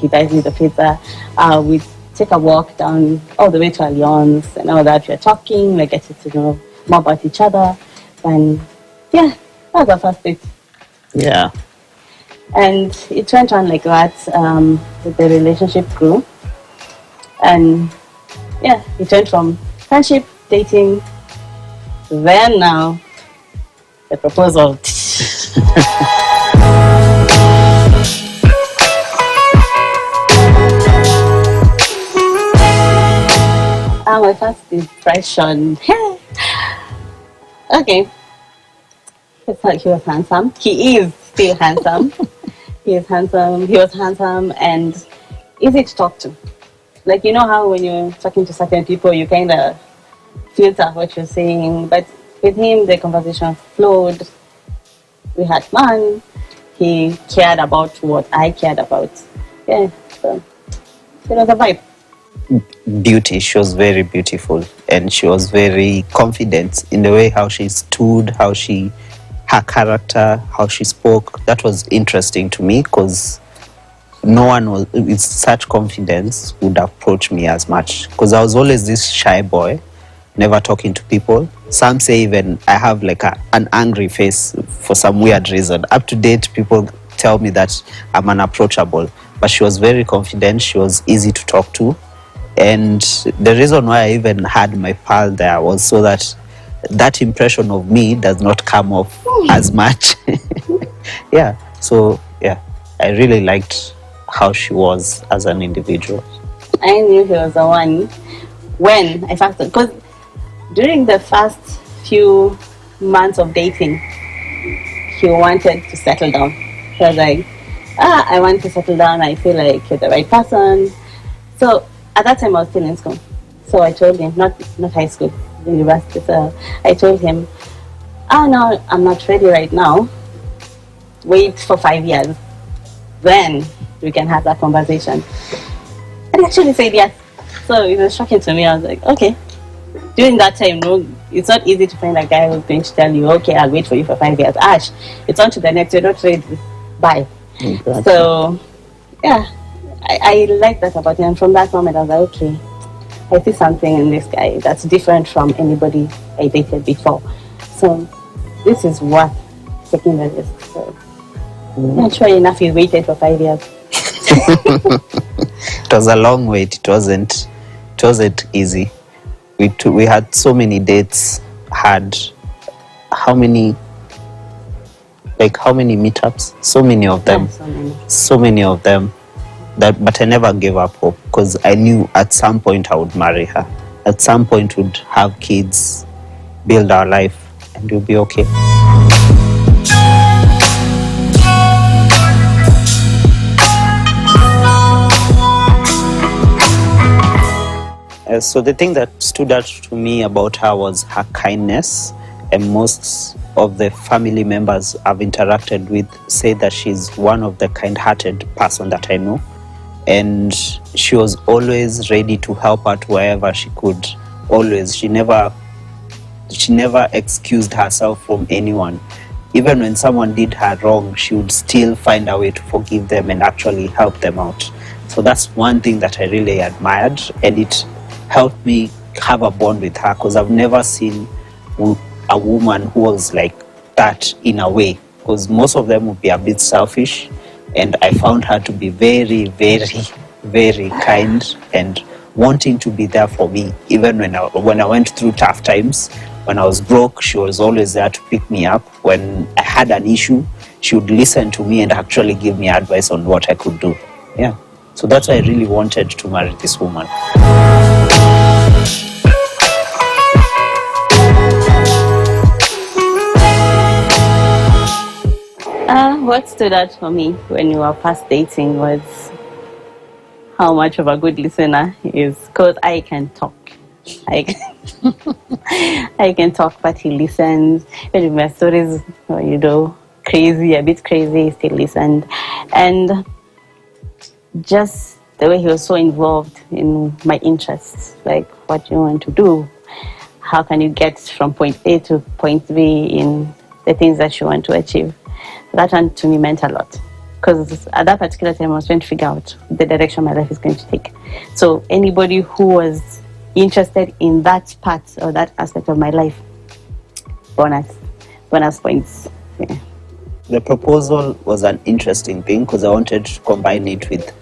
he buys me the pizza. We take a walk down all the way to Allianz and all that. We're talking, we're getting to know more about each other. And yeah, that was our first date. Yeah. And it went on like that. The relationship grew. And yeah, it went from friendship, dating, then now the proposal. My first impression. Okay. It's like he was handsome. He is still handsome. He is handsome. He was handsome and easy to talk to. Like, you know how when you're talking to certain people, you kind of filter what you're saying. But with him, the conversation flowed. We had fun. He cared about what I cared about. Yeah, so it was a vibe. Beauty. She was very beautiful, and she was very confident in the way how she stood, her character, how she spoke. That was interesting to me because no one was with such confidence would approach me as much, because I was always this shy boy, never talking to people. Some say even I have like an angry face for some weird reason. Up to date, people tell me that I'm unapproachable, but she was very confident. She was easy to talk to. And the reason why I even had my pal there was so that impression of me does not come off as much. Yeah, so yeah, I really liked how she was as an individual. I knew he was the one when I first, because during the first few months of dating, he wanted to settle down. He was like, I want to settle down. I feel like you're the right person. So at that time, I was still in school. So I told him, not high school, university. So I told him, no, I'm not ready right now. Wait for 5 years. Then we can have that conversation. And he actually said yes. So it was shocking to me. I was like, okay. During that time, no, it's not easy to find a guy who's going to tell you, okay, I'll wait for you for 5 years. Ash, it's on to the next. You're not ready. Bye. Exactly. So, yeah. I like that about him. And from that moment, I was like, okay, I see something in this guy that's different from anybody I dated before. So this is worth taking the risk. So not sure enough he waited for 5 years. It was a long wait. It wasn't easy. We had so many dates. Had how many meetups? So many of them. Yeah, so many of them. But I never gave up hope, because I knew at some point I would marry her. At some point we'd have kids, build our life, and we'll be okay. So the thing that stood out to me about her was her kindness, and most of the family members I've interacted with say that she's one of the kind-hearted person that I know. And she was always ready to help out wherever she could. Always. She never excused herself from anyone. Even when someone did her wrong, she would still find a way to forgive them and actually help them out. So that's one thing that I really admired, and it helped me have a bond with her, because I've never seen a woman who was like that in a way, because most of them would be a bit selfish. And I found her to be very, very, very kind and wanting to be there for me. Even when I went through tough times, when I was broke, she was always there to pick me up. When I had an issue, she would listen to me and actually give me advice on what I could do. Yeah. So that's why I really wanted to marry this woman. What stood out for me when we were first dating was how much of a good listener he is, because I can talk. I can talk, but he listens. When my stories, crazy, a bit crazy, he still listened. And just the way he was so involved in my interests, like what you want to do, how can you get from point A to point B in the things that you want to achieve. That one to me meant a lot. because at that particular time I was trying to figure out the direction my life is going to take. So anybody who was interested in that part or that aspect of my life, bonus points. Yeah. The proposal was an interesting thing because I wanted to combine it with